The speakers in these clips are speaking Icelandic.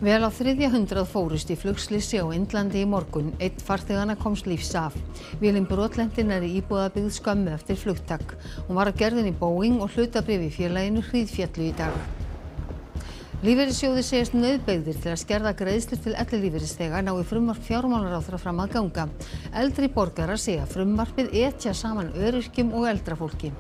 Vel á 300 fórust í flugslysi á Indlandi í morgun. Einn farþeganna komst lífs af. Vélin brotlenti nærri íbúðabyggð skömmu eftir flugtak. Hún var að gerðinni Boeing og hlutabréf í félaginu hríðféllu í dag. Lífeyrissjóðir segjast nauðbeygðir til að skerða greiðslur til ellilífeyrisþega nái frumvarp fjármálaráðherra fram að ganga. Eldri borgarar segja frumvarpið etja saman öryrkjum og eldra fólki.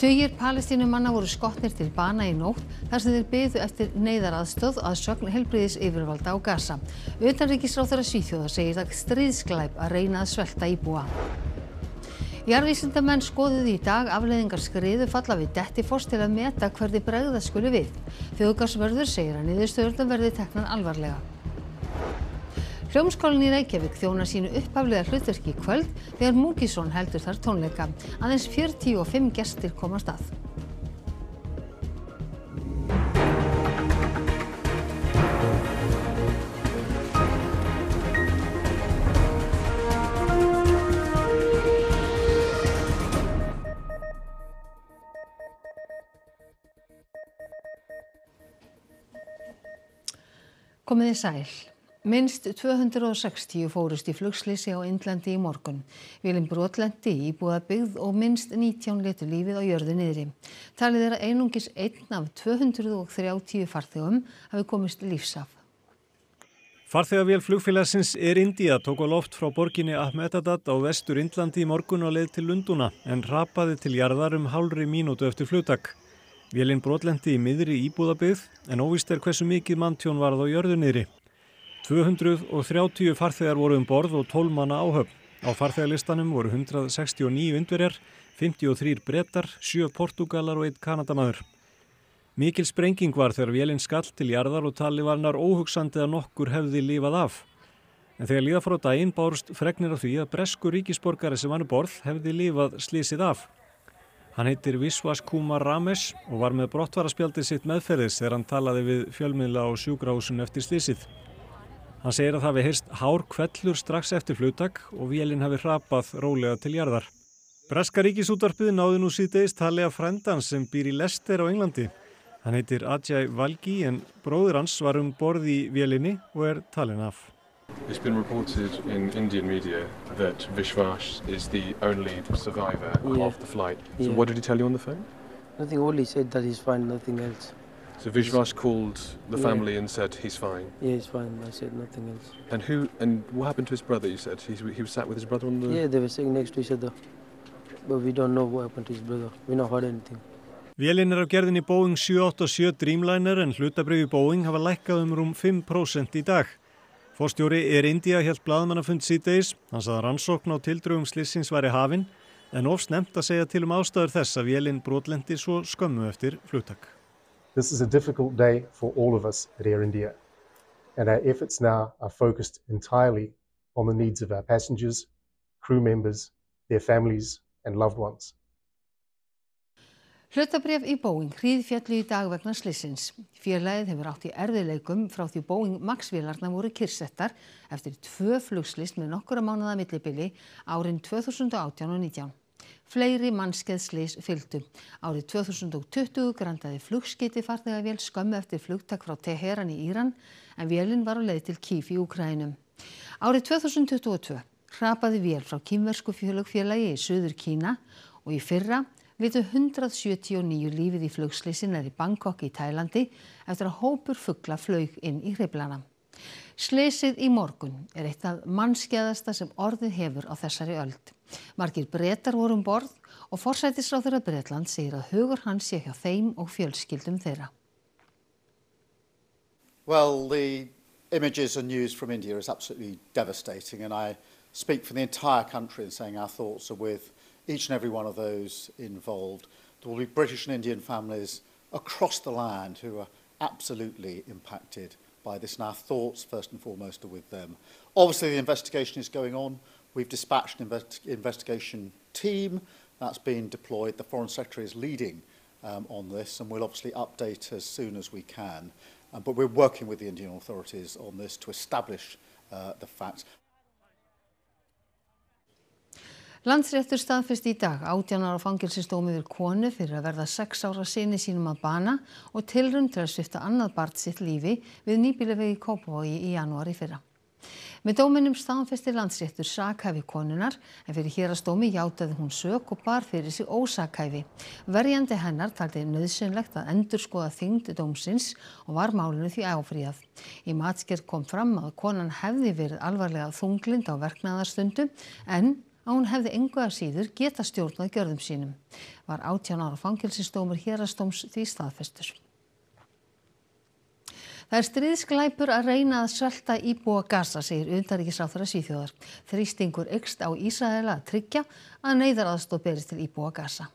Tugir Palestínumanna voru skotnir til bana í nótt þar sem þeir biðu eftir neyðaraðstoð að sögn heilbrigðisyfirvalda á Gaza. Utanríkisráðherra Svíþjóðar segir það stríðsglæp að reyna að svelta íbúa. Jarðvísindamenn skoðuðu í dag afleiðingar skriðufalla við Dettifoss til að meta hvernig bregðast skuli við. Þjóðgarðsvörður segir að niðurstöðurnar verði teknar alvarlega. Hljómskálinn í Reykjavík þjónar sínu upphaflega hlutverki í kvöld þegar Múkisson heldur þar tónleika. Aðeins 45 gestir komast að. Komið þið sæl. Minnst 260 fórust í flugslysi á Indlandi í morgun. Vélin brotlenti í íbúðabyggð og minnst 19 létu lífið á jörðu niðri. Talið er að einungis einn af 230 farþegum hafi komist lífs af. Farþegavél flugfélagsins Air India tók á loft frá borginni Ahmedabad á vestur Indlandi í morgun og leið til Lundúna en hrapaði til jarðar hálfri mínútu eftir flugtak. Vélin brotlenti í miðri íbúðabyggð en óvíst er hversu mikið manntjón varð á jörðu niðri. 230 farþegar voru borð og 12 manna áhöfn. Á farþegalistanum voru 169 Indverjar, 53 Bretar, 7 Portúgalar og 1 Kanadamaður. Mikil sprenging var þegar vélin skall til jarðar og talið var nær óhugsandi að nokkur hefði lifað af. En þegar líða frá daginn bárust fregnir af því að breskur ríkisborgari sem var borð hefði lifað slysið af. Hann heitir Viswas Kumar Ramesh og var með brottfararspjaldið sitt meðferðis þegar hann talaði við fjölmiðla á sjúkrahúsinu eftir slysið. Hann segir að það hafi heyrst hár hvellur strax eftir flugtak og vélin hafi hrapað rólega til jarðar. Breska ríkisútvarpið náði nú síðdegis tali af frænda hans sem býr í Leicester á Englandi. Hann heitir Ajay Valgi en bróðir hans var borð í vélinni og talinn af. It's been reported in Indian media that Vishwas is the only survivor of the flight. So what did he tell you on the phone? Nothing, only said that he's fine, nothing else. So Vishwas called the family and said he's fine? Yeah, he's fine, I said nothing else. And what happened to his brother, you said? He was sat with his brother on the... Yeah, they were sitting next to each other. But we don't know what happened to his brother. We not heard anything. Vélin af gerðinni Boeing 787 Dreamliner en hlutabréf í Boeing hafa lækkað rúm 5% í dag. Forstjóri Air India hélt blaðamannafund síðdegis. Hann sagði að rannsókn á tildrögum slysins væri hafin en of snemmt að segja til ástæður þess að vélin brotlenti svo skömmu eftir flugtak. This is a difficult day for all of us at Air India, and our efforts now are focused entirely on the needs of our passengers, crew members, their families and loved ones. Hlutabréf í Boeing hríðféllu í dag vegna slysins. Félagið hefur átt í erfiðleikum frá því Boeing Max-vélarnar voru kyrrsettar eftir 2 flugslys með nokkurra mánaða millibili árin 2018 og 19. Fleiri mannskæðslys fylgdu. Árið 2020 grandaði flugskeyti farþegavél skömmu eftir flugtak frá Teheran í Íran en vélin var á leið til Kyiv í Úkraínu. Árið 2022 hrapaði vél frá kínversku flugfélagi í Suður Kína og í fyrra litu 179 lífið í flugslysi nærri Bangkok í Tælandi eftir að hópur fugla flaug inn í hreyflana. Slysið í morgun er eitt af mannskæðasta sem orðið hefur á þessari öld. Margir Bretar voru borð og forsætisráðherra Bretlands segir að hugur hans sé hjá þeim og fjölskyldum þeirra. Well, the images and news from India is absolutely devastating, and I speak for the entire country in saying our thoughts are with each and every one of those involved. There will be British and Indian families across the land who are absolutely impacted by this, and our thoughts first and foremost are with them. Obviously the investigation is going on. We've dispatched an investigation team that's been deployed. The Foreign Secretary is leading on this, and we'll obviously update as soon as we can. But we're working with the Indian authorities on this to establish the facts. Landsréttur staðfesti í dag 18 ára fangelsisdóm yfir konu fyrir að verða 6 ára syni sínum að bana og tilraun til að svipta annað barn sitt lífi við nýbýlavegi í Kópavogi í janúar í fyrra. Með dóminum staðfesti Landsréttur sakhæfi konunnar en fyrir héraðsdómi játaði hún sök og bar fyrir sig ósakhæfi. Verjandi hennar taldi nauðsynlegt að endurskoða þyngd dómsins og var málinu því áfrýjað. Í matsgerð kom fram að konan hefði verið alvarlega þunglynd á verknaðarstundu en að hún hefði engu að síður geta stjórnað gjörðum sínum. Var 18 ára fangelsisdómur héraðsdóms því staðfestur. Það stríðsglæpur að reyna að svelta íbúa Gaza, segir utanríkisráðherra Svíþjóðar. Þrýstingur eykst á Ísraela að tryggja að neyðaraðstoð berist til íbúa Gaza.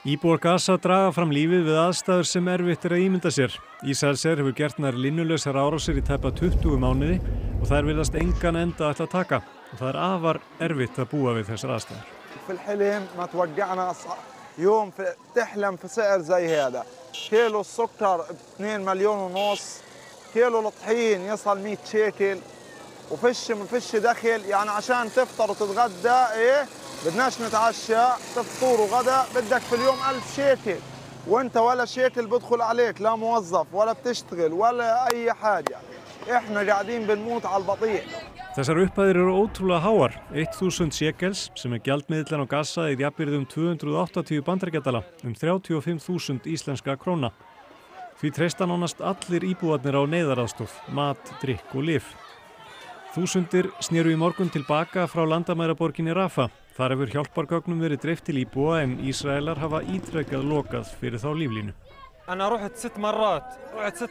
Íbúar Gaza draga fram lífið við aðstæður sem erfitt að ímynda sér. Ísraelsher hefur gert nær linnulausar árásir í tæpa 20 mánuði og þær virðast engan enda ætla að taka. Og það afar erfitt að búa við þessar aðstæður. في الحلم ما توقعنا يوم تحلم في سعر زي هذا. كيلو السكر 2 مليون ونص، كيلو الطحين يصل 100 شيكل وفش دخل يعني عشان تفطر وتتغدى بدناش نتعشى تفطور وغدا بدك في اليوم 1000 شيكل وانت ولا شيكل بدخل عليك لا موظف ولا بتشتغل ولا اي حاجه. احنا قاعدين بنموت على البطيء. Þessar upphæðir eru ótrúlega háar, 1000 shekels sem gjaldmiðillinn á Gaza í jafnvirði 280 bandaríkjadala, 35.000 íslenska króna. Því treysta nánast allir íbúarnir á neyðaraðstoð, mat, drykk og lyf. Þúsundir snéru í morgun tilbaka frá landamæraborginni Rafa. Þar hefur hjálpargögnum verið dreift til íbúa en Ísraelar hafa ítrekað lokað fyrir þá líflínu. أنا رحت 6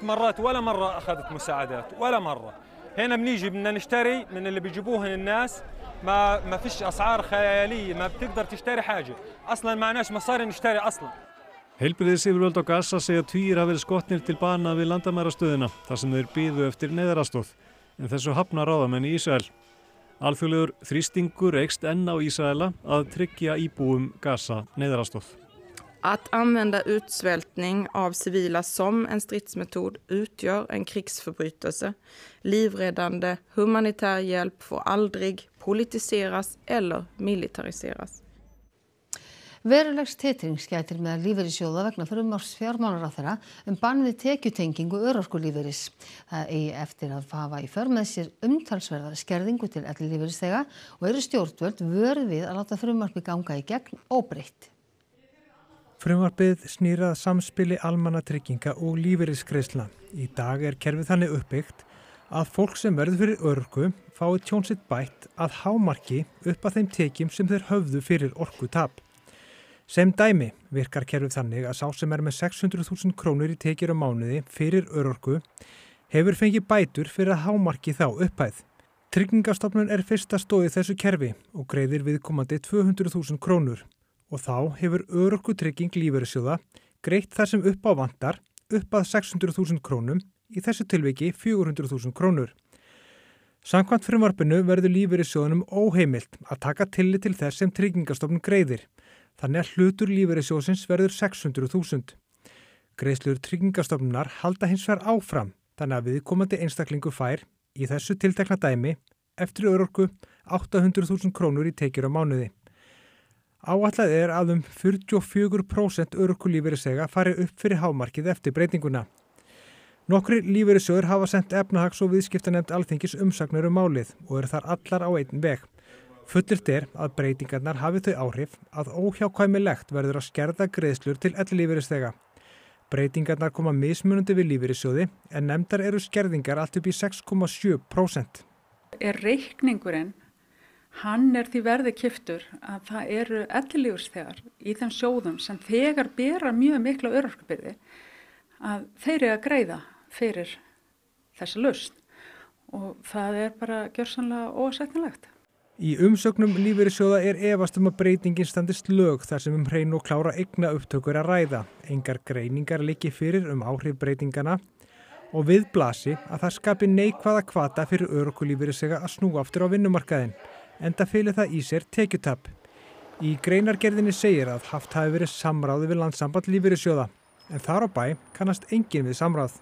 مرات ولا مرة أخذت مساعدات ولا مرة. هنا بنيجي بدنا نشتري من اللي بيجيبوهن الناس ما فيش أسعار خيالية ما بتقدر تشتري حاجة أصلاً معناش مصاري نشتري أصلاً. Heilbrigðisyfirvöld á Gaza segja tugir hafa verið skotnir til bana við landamærastöðina þar sem þeir biðu eftir neyðaraðstoð en þessu hafna ráðamenn í Ísrael. Alþjóðlegur þrýstingur eykst enn á Ísraela að tryggja íbúum Gaza neyðaraðstoð. Att använda utsvältning av civila som en stridsmetod utgör en krigsförbrytelse. Livräddande humanitär hjälp får aldrig politiseras eller militariseras. Verulegs titrings gætir meðal lífeyrissjóða vegna frumvarps fjármálaráðherra bann við tekjutengingu örorkulífeyris. Það eigi eftir að hafa í för með sér umtalsverða skerðingu til ellilífeyrisþega og eru stjórnvöld vöruð við að láta frumvarpið ganga í gegn óbreytt. Frumvarpið snýr að samspili almannatrygginga og lífeyrisgreiðslna. Í dag kerfið þannig uppbyggt að fólk sem verður fyrir örorku fái tjón sitt bætt að hámarki upp að þeim tekjum sem þeir höfðu fyrir orkutap. Sem dæmi virkar kerfið þannig að sá sem með 600.000 krónur í tekjur á mánuði fyrir örorku hefur fengið bætur fyrir að hámarki þá upphæð. Tryggingastofnun fyrsta stoðið þessu kerfi og greiðir viðkomandi 200.000 krónur. Og þá hefur örorkutrygging lífeyrissjóða greitt þar sem upp á vantar upp að 600.000 krónum, í þessu tilviki 400.000 krónur. Samkvæmt frumvarpinu verður lífeyrissjóðunum óheimilt að taka tillit til þess sem Tryggingastofnun greiðir, þannig að hlutur lífeyrissjóðsins verður 600.000. Greiðslur Tryggingastofnunar halda hins vegar áfram, þannig að viðkomandi einstaklingu fær, í þessu tiltekna dæmi, eftir örorku 800.000 krónur í tekjur á mánuði. Áætlað að 44% örorkulífeyrisþega fari upp fyrir hámarkið eftir breytinguna. Nokkrir lífeyrissjóðir hafa sent efnahags- og viðskiptanefnd Alþingis umsagnir málið og þar allar á einn veg. Fullyrt að breytingarnar hafi þau áhrif að óhjákvæmilegt verður að skerða greiðslur til ellilífeyrisþega. Breytingarnar koma mismunandi við lífeyrissjóði en nefndar eru skerðingar allt upp í 6,7%. Reikningurinn hann því verði kiptur að það eru ellilífeyrisþegar í þeim sjóðum sem þegar bera mjög mikla örorkubyrði að þeir eru að greiða fyrir þessa lausn og það bara gjörsamlega óásættanlegt. Í umsögnum lífeyrissjóða efast að breytingin standist lög þar sem hrein og klára eigna upptökur að ræða. Engar greiningar liggi fyrir áhrif breytingana og við blasi að það skapi neikvæða hvata fyrir örorkulífeyrisþega að snúa aftur á vinnumarkaðinn. Enda feli það í sér tekjutap. Í greinargerðinni segir að haft hafi verið samráði við Landssamband lífeyrissjóða, en þar á bæ kannast enginn við samráð.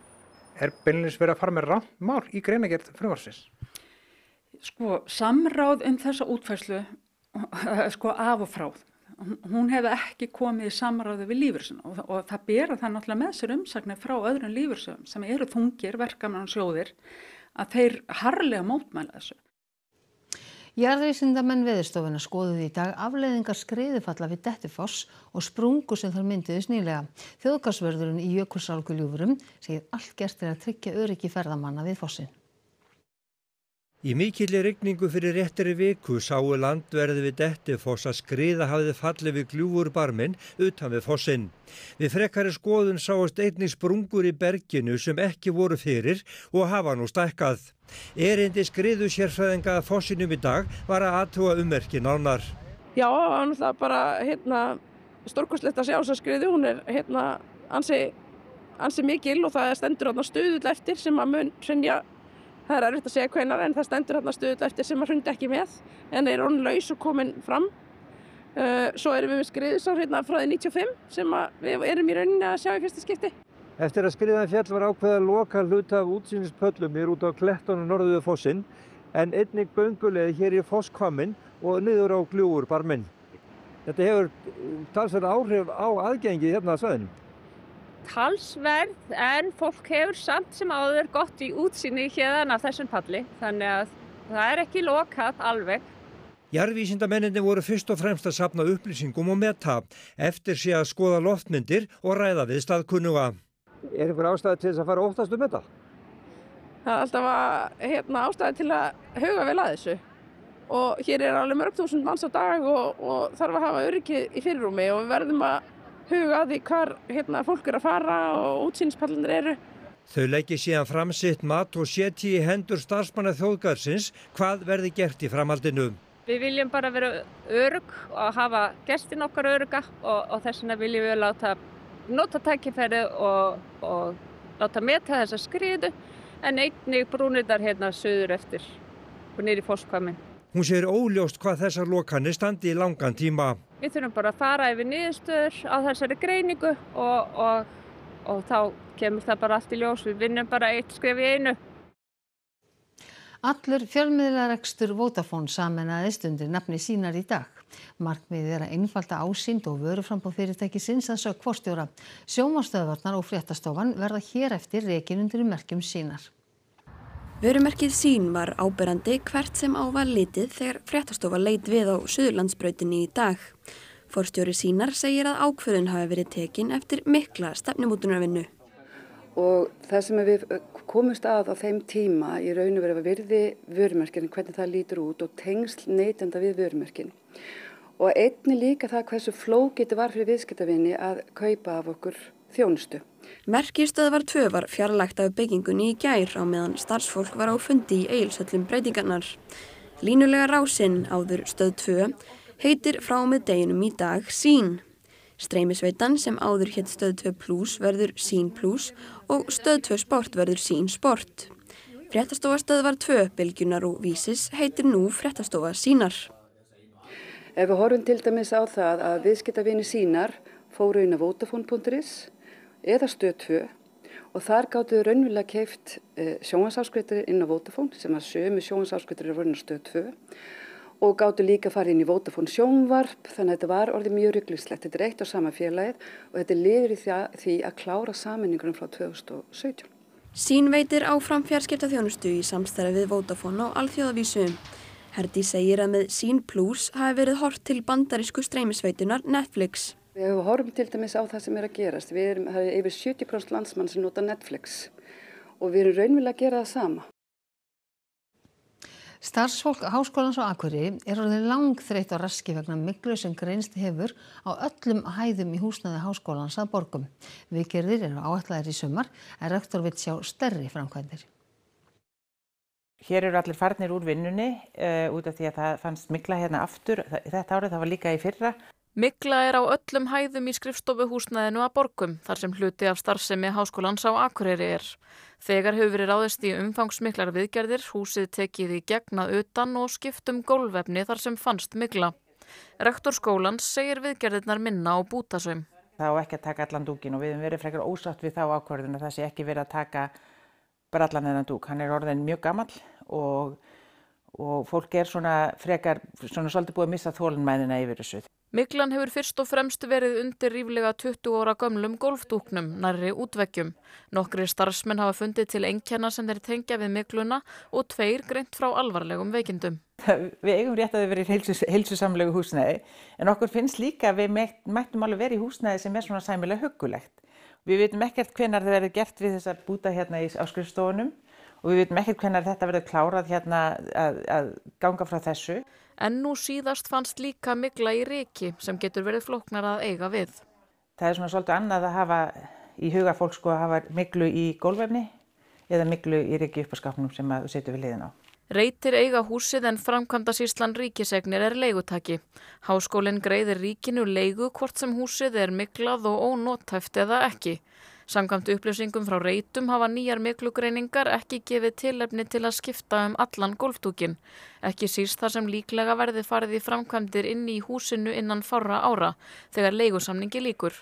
Beinlínis verið að fara með rangt mál í greinargerð frumvarpsins? Samráð þessa útfærslu sko af og frá. Hún hefði ekki komið í samráði við lífeyrissjóðina og það bera það náttúrulega með sér umsagnir frá öðrum lífeyrissjóðum sem eru þungir verkamannasjóðir að þeir harðlega mótmæla þessu. Jarðvísindamenn Veðurstofunnar skoðuðu í dag afleiðingar skriðufalla við Dettifoss og sprungu sem þar mynduðust nýlega. Þjóðgarðsvörðurinn í Jökulsárgljúfrum segir allt gert til að tryggja öryggi ferðamanna við fossinn. Í mikilli rigningu fyrir réttri viku sáu landverði við Dettifoss að skriða hafði fallið við gljúfurbarminn utan við fossinn. Við frekari skoðun sáust einnig sprungur í berginu sem ekki voru fyrir og hafa nú stækkað. Erindi skriðu sérfræðinga að fossinum í dag var að athuga ummerki nánar. Já, það er bara stórkostlegt að sjá þessa skriðu. Hún er ansi mikil og það stendur stuðull eftir sem að mun hrynja. Það er erfitt að segja hvenær en það stendur stuðull eftir sem að hrundi ekki með en er orðin laus og komin fram. Svo erum við með skriðusár frá því 95 sem við erum í rauninni að sjá í fyrsta skipti. Eftir að skriðan fjall var ákveðið að loka hluta af útsýnispöllum út á klettunum norður við fossinn en einnig gönguleið hér í Fosshvamminn og niður á gljúfurbarminn. Þetta hefur talsverð áhrif á aðgengi hérna að svæðinu. Talsverð en fólk hefur samt sem áður gott í útsýni héðan af þessum palli þannig að það er ekki lokað alveg. Jarðvísindamennirnir voru fyrst og fremst að safna upplýsingum og meta eftir sé að skoða loftmyndir og ræða við staðkunnuga. Er einhver ástæða til þess að fara óttast þetta? Það er alltaf ástæða til að huga vel að þessu og hér er alveg mörg þúsund manns á dag og þarf að hafa öryggi í fyrirrúmi og við verðum að huga að því hvar fólk er að fara og útsýnispallarnir eru. Þau leggi síðan fram sitt mat og setji í hendur starfsmanna þjóðgarðsins hvað verði gert í framhaldinu. Við viljum bara vera örugg og hafa gestin okkar örugga og þess vegna viljum við nota tækifærið og láta meta þessa skriðu en einnig brúnirnar suður eftir og niður í Fosshvamminn. Hún segir óljóst hvað þessar lokanir standi í langan tíma. Við þurfum bara að fara yfir niðurstöður á þessari greiningu og þá kemur það bara allt í ljós. Við vinnum bara eitt skref í einu. Allur fjölmiðlarekstur Vodafone sameinaðist undir nafni Sínar í dag. Markmiðið er að einfalda ásýnd og vöruframboð fyrirtækisins að sögn forstjóra. Sjónvarpsstöðvarnar og fréttastofan verða hér eftir rekin undir merkjum Sínar. Vörumerkið Sín var áberandi hvert sem á var litið þegar fréttastofa leit við á Suðurlandsbrautinni í dag. Forstjóri Sínar segir að ákvörðun hafi verið tekin eftir mikla stefnumótunarvinnu. Og það sem við komumst að á þeim tíma í raun og veru að virði vörumerkin, hvernig það lítur út og tengsl neytenda við vörumerkin. Og einnig líka það hversu flókið var fyrir viðskiptavini að kaupa af okkur þjónustu. Merkistöðvar 2 var fjarlægt af byggingunni í gær á meðan starfsfólk var á fundi í Egilshöllum breytingarnar. Línulega rásinn, áður stöð 2, heitir frá með deginum í dag Sín. Streymisveitan sem áður hét stöð 2 Plus verður Sín Plus og stöð 2 Sport verður Sín Sport. Fréttastofa stöðvar 2 Bylgjunar og Vísis heitir nú Fréttastofa Sínar. Ef við horfum til dæmis á það að viðskiptavini Sínar fóru inn á Vodafone.is eða stöð 2 og þar gátu raunverulega keypt sjónvarpsáskriftir inn á Vodafone sem var sömu sjónvarpsáskriftir voru inn á stöð 2 og gátu líka farið inn í Vodafone sjónvarp þannig að þetta var orðið mjög ruglingslegt. Þetta er eitt og sama félagið og þetta er liður í því að klára sameiningunum frá 2017. Sín veitir áfram fjarskiptaþjónustu í samstarfi við Vodafone á alþjóðavísu. Herdís segir að með Sín Plus hafi verið horft til bandarísku streymisveitunar Netflix. Við horfum til dæmis á það sem er að gerast. Við erum yfir 70% landsmann sem nota Netflix og við erum raunverulega að gera það sama. Starfsfólk Háskólans á Akureyri er orðið langþreytt á raski vegna myglu sem greinst hefur á öllum hæðum í húsnæði Háskólans að Borgum. Viðgerðir eru áætlaðir í sumar en rektor vill sjá stærri framkvæmdir. Hér eru allir farnir úr vinnunni út af því að það fannst mygla hérna aftur. Þetta árið það var líka í fyrra. Mygla er á öllum hæðum í skrifstofuhúsnæðinu að Borgum, þar sem hluti af starfsemi Háskólans á Akureyri er. Þegar hefur verið ráðist í umfangsmiklar viðgerðir, húsið tekið í gegn að utan og skipt gólfefni þar sem fannst mygla. Rektor skólans segir viðgerðirnar minna á bútasaum. Það á ekki að taka allan dúkin og við höfum verið frekar ósátt við þá ákvörðun að það sé ekki verið að taka bara allan þennan dúk. Hann er orðinn mjög gamall og og fólk svona frekar svolítið búið að missa þolinmæðina yfir þessu. Myglan hefur fyrst og fremst verið undir ríflega 20 ára gömlum golfdúknum nærri útveggjum. Nokkrir starfsmenn hafa fundið til einkenna sem þeir tengja við mygluna og 2 greint frá alvarlegum veikindum. Við eigum rétt að við verið í heilsusamlegu húsnæði, en okkur finnst líka að við mættum alveg verið í húsnæði sem svona sæmilega huggulegt. Við vitum ekkert hvenær það verður gert við þessar búta á skrifstofunum og við vitum ekkert hvenær þetta verður klárað að ganga frá þessu. En nú síðast fannst líka mygla í ryki sem getur verið flóknar að eiga við. Það svona svolítið annað að hafa í huga fólk að hafa myglu í gólfefni eða myglu í ryki upp á skápnum sem þú setur við hliðina á. Reytir eiga húsið en framkvæmdasýslan ríkiseignir leigutaki. Háskólinn greiðir ríkinu leigu hvort sem húsið myglað og ónothæft eða ekki. Samkvæmt upplýsingum frá Reitum hafa nýjar myglugreiningar ekki gefið tilefni til að skipta allan golfdúkinn. Ekki síst þar sem líklega verði farið í framkvæmdir inni í húsinu innan fárra ára þegar leigusamningi lýkur.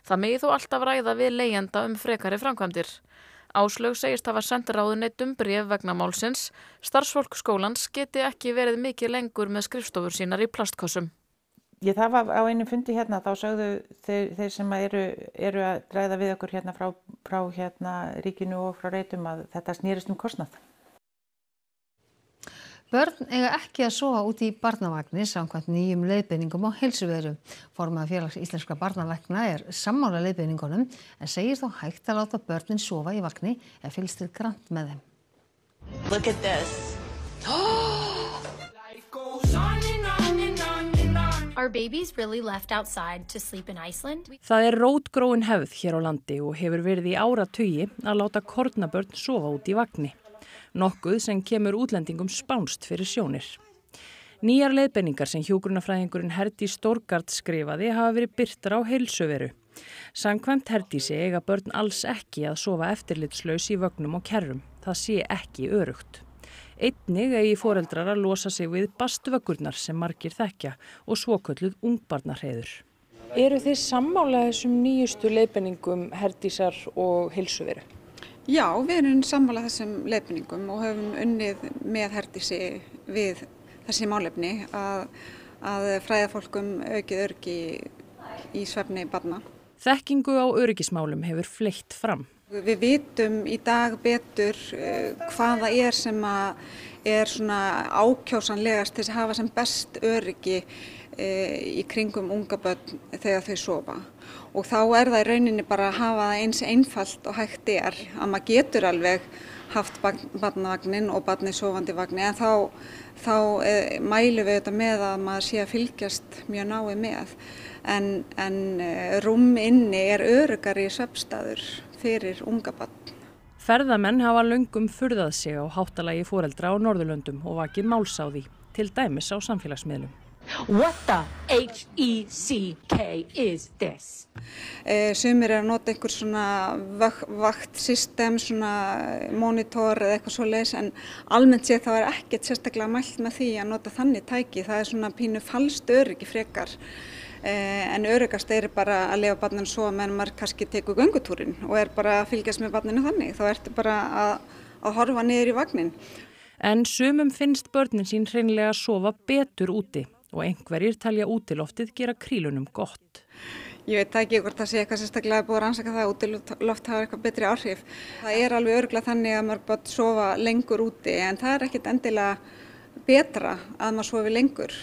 Það megi þó alltaf ræða við leigjanda frekari framkvæmdir. Áslaug segist hafa sent ráðuneytum bréf vegna málsins. Starfsfólk skólans geti ekki verið mikið lengur með skrifstofur sínar í plastkössum. Það var á einu fundi þá sögðu þeir sem eru að ræða við okkur frá ríkinu og frá Reitum að þetta snýrist kostnað. Börn eiga ekki að sofa úti í barnavagni samkvæmt nýjum leiðbeiningum á heilsuveru. Formaður Félags íslenskra barnalækna sammála leiðbeiningunum en segir þó hægt að láta börnin sofa í vagni ef fylgst grannt með þeim. Look at this. Are babies really left outside to sleep in Iceland? Það rótgróin hefð hér á landi og hefur verið í áratugi að láta kornabörn sofa út í vagni. Nokkuð sem kemur útlendingum spánst fyrir sjónir. Nýjar leiðbeiningar sem hjúkrunarfræðingurinn Herdís Stórgard skrifaði hafa verið birtar á heilsuveru. Samkvæmt Herdísi eiga börn alls ekki að sofa eftirlitslaus í vögnum og kerrum. Það sé ekki öruggt. Einnig eigi foreldrar að losa sig við bastvöggurnar sem margir þekkja og svokölluð ungbarnahreiður. Eru þið sammála þessum nýjustu leiðbeiningum Herdísar og heilsuveru? Já, við erum sammála þessum leiðbeiningum og höfum unnið með Herdísi við þessi málefni að fræða fólk aukið öryggi í svefni barna. Þekkingu á öryggismálum hefur fleytt fram. Við vitum í dag betur hvaða sem svona ákjósanlegast til að hafa sem best öryggi í kringum unga börn þegar þau sofa. Og þá það í rauninni bara að hafa það eins einfalt og hægt að maður getur alveg haft barnavagnin og barnið sofandi vagni en þá mælum við þetta með að maður sé að fylgjast mjög náið með. En rúm inni öruggari svefnstaður fyrir unga barn. Ferðamenn hafa löngum furðað sig á háttalagi foreldra á Norðurlöndum og vakið máls á því, til dæmis á samfélagsmiðlum. What the HECK is this? Sumir að nota einhver svona vaktsystem, svona monitor eða eitthvað svoleiðis en almennt séð þá ekkert sérstaklega mælt með því að nota þannig tæki. Það svona pínu falskt öryggi frekar. En öruggast bara að leyfa barninu sofa meðan maður kannski tekur göngutúrinn og bara að fylgjast með barninu þannig. Þá ertu bara að horfa niður í vagnin. En sumum finnst börnin sín hreinlega að sofa betur úti og einhverjir telja útiloftið gera krílunum gott. Ég veit ekki hvort það sé eitthvað sérstaklega búið að rannsaka það að útiloft hafa eitthvað betri áhrif. Það alveg örugglega þannig að maður bara sofa lengur úti en það ekkert endilega betra að maður sofi lengur.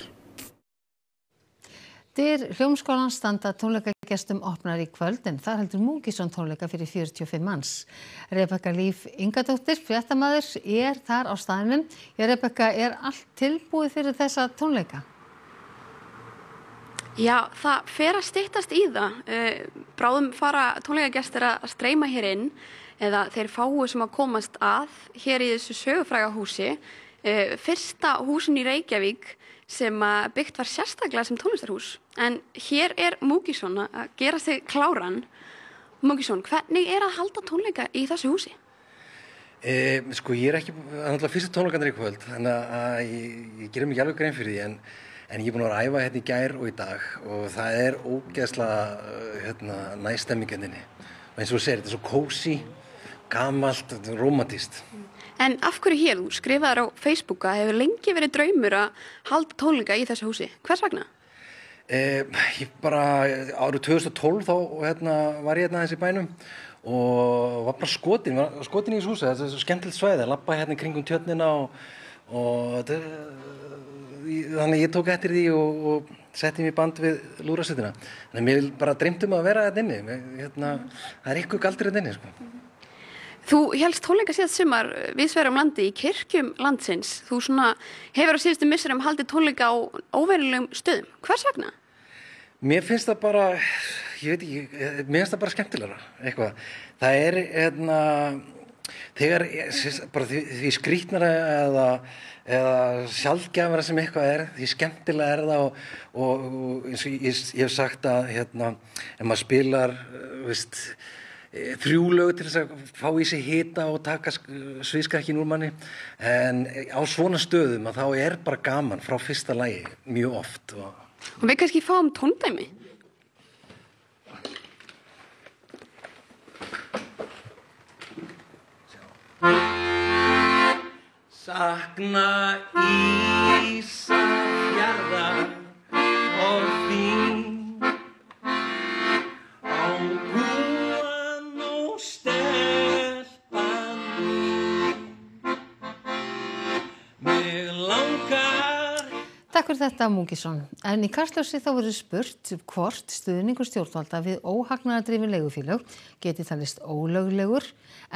Dyr Hljómskólans standa tónleikagestum opnar í kvöld en þar heldur Múkisson tónleika fyrir 45 manns. Rebekka Líf Ingadóttir, fréttamaður, þar á staðnum. Rebekka, allt tilbúið fyrir þessa tónleika? Já, það fer að styttast í það. Bráðum fara tónleikagestir að streyma hér inn eða þeir fáu sem að komast að hér í þessu sögufræga húsi. Fyrsta húsin í Reykjavík sem byggt var sérstaklega sem tónlistarhús. En hér Múkisson að gera sig kláran. Múkisson, hvernig að halda tónleika í þessu húsi? Ég ekki náttúrulega fyrstu tónleikarnir í kvöld, þannig að ég gerir mig ekki alveg grein fyrir því, en ég er búinn að æfa hérna í gær og í dag og það ógeðslega næst stemming hérna inni. Og eins og þú segir, þetta svo kósí, gamalt, rómantískt. En af hverju hér? Þú skrifaðir á Facebook að hefur lengi verið draumur að halda tónleika í þessu húsi. Hvers vegna? Ég bara árið 2012 þá var ég aðeins í bænum og var bara skotin í þessu húsi. Þetta er svo skemmtilegt svæði að labba í kringum tjörnina og þannig ég tók eftir því og setti mig í band við lúðrasveitina. Þannig mér bara dreymt að vera þetta inni. Það er ykkur galdur þetta inni, sko. Þú hélst tónleika síðast sumar víðsvegar landi í kirkjum landsins. Þú hefur á síðustu misserum haldið tónleika á óvenjulegum stöðum. Hvers vegna? Mér finnst það bara, ég veit ekki, mér finnst það bara skemmtilegra, eitthvað. Það er, þegar, bara því skrýtnara eða sjaldgæfara sem eitthvað því skemmtilega það og eins og ég hef sagt að, ef maður spilar, 3 lög til þess að fá í sig hita og taka sviðskrekkin úr manni, en á svona stöðum að þá er bara gaman frá fyrsta lagi mjög oft. Og við kannski fáum tóndæmi? Sakna Ísafjarðar og þín á kúan og stelpan mín. Mig langar. Takk fyrir þetta, Múkisson. En í Kastljósi þá verður spurt hvort stuðningur stjórnvalda við óhagnaðardrifin leigufélög geti talist ólöglegur,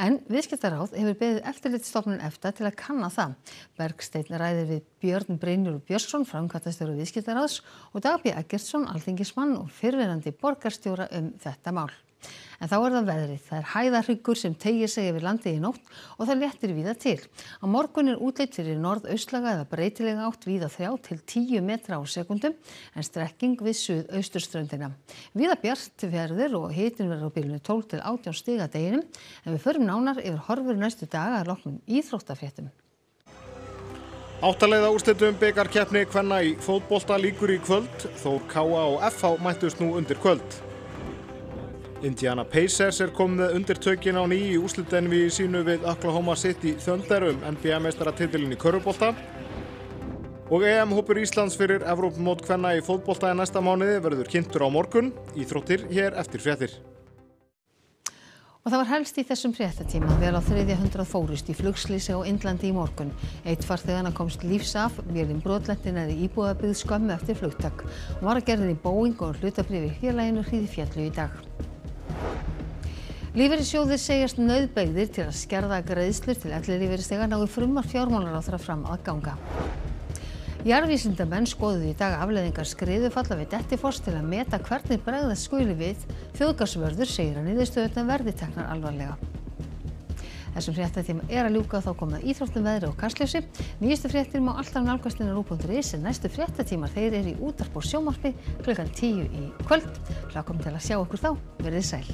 en Viðskiptaráð hefur beðið eftirlitsstofnun EFTA til að kanna það. Bergsteinn ræðir við Björn Brynjólfur Björnsson, framkvæmdastjóra Viðskiptaráðs, og Dag B. Eggertsson, alþingismann og fyrrverandi borgarstjóra þetta mál. En þá það veðrið. Það hæðarhryggur sem teygir sig yfir landið í nótt og það léttir víða til. Á morgun útlit fyrir norðaustlæga eða breytilega átt víða 3 til 10 metra á sekúndum, en strekking við suðausturströndina. Víða bjart verður og hitinn verður á bilinu 12 til 18 stig að deginum, en við förum nánar yfir horfur næstu daga að loknum íþróttafréttum. 8 liða úrslitum bikarkeppni kvenna í fótbolta lýkur í kvöld. Þór KA og FH mættust nú undir kvöld. Indiana Pacers komið með undirtökin á ný í úrslitaeinvígi sínu við Oklahoma City Thunder NBA-meistaratitilinn í körfubolta. Og EM-hópur Íslands fyrir Evrópumót kvenna í fótbolta í næsta mánuði verður kynntur á morgun. Íþróttir hér eftir fréttir. Og það var helst í þessum fréttatíma vel á 300 fórust í flugslysi á Indlandi í morgun. 1 farþeganna komst lífs af, vélin brotlenti nærri íbúðabyggð skömmu eftir flugtak. Hún var að gerðin í Boeing og hlutabréf í félaginu Hríðfjalli í dag. Lífeyrissjóðir segjast nauðbeygðir til að skerða greiðslur til ellilífeyrisþega nái frumvarp fjármálaráðherra fram að ganga. Jarðvísindamenn skoðuðu í dag afleiðingar skriðufalla við Dettifoss til að meta hvernig bregðast skuli við. Þjóðgarðsvörður segir að niðurstöðurnar verði teknar alvarlega. Þessum fréttatíma að ljúka, þá komið að íþróttum, veðri og Kastljósi. Nýjustu fréttir má alltaf nálgast inn á RÚV.is, en næstu fréttatímar þeir eru í útvarpi og sjónvarpi klukkan 10 í kvöld. Hlakkum til að sjá okkur þá. Verið sæl.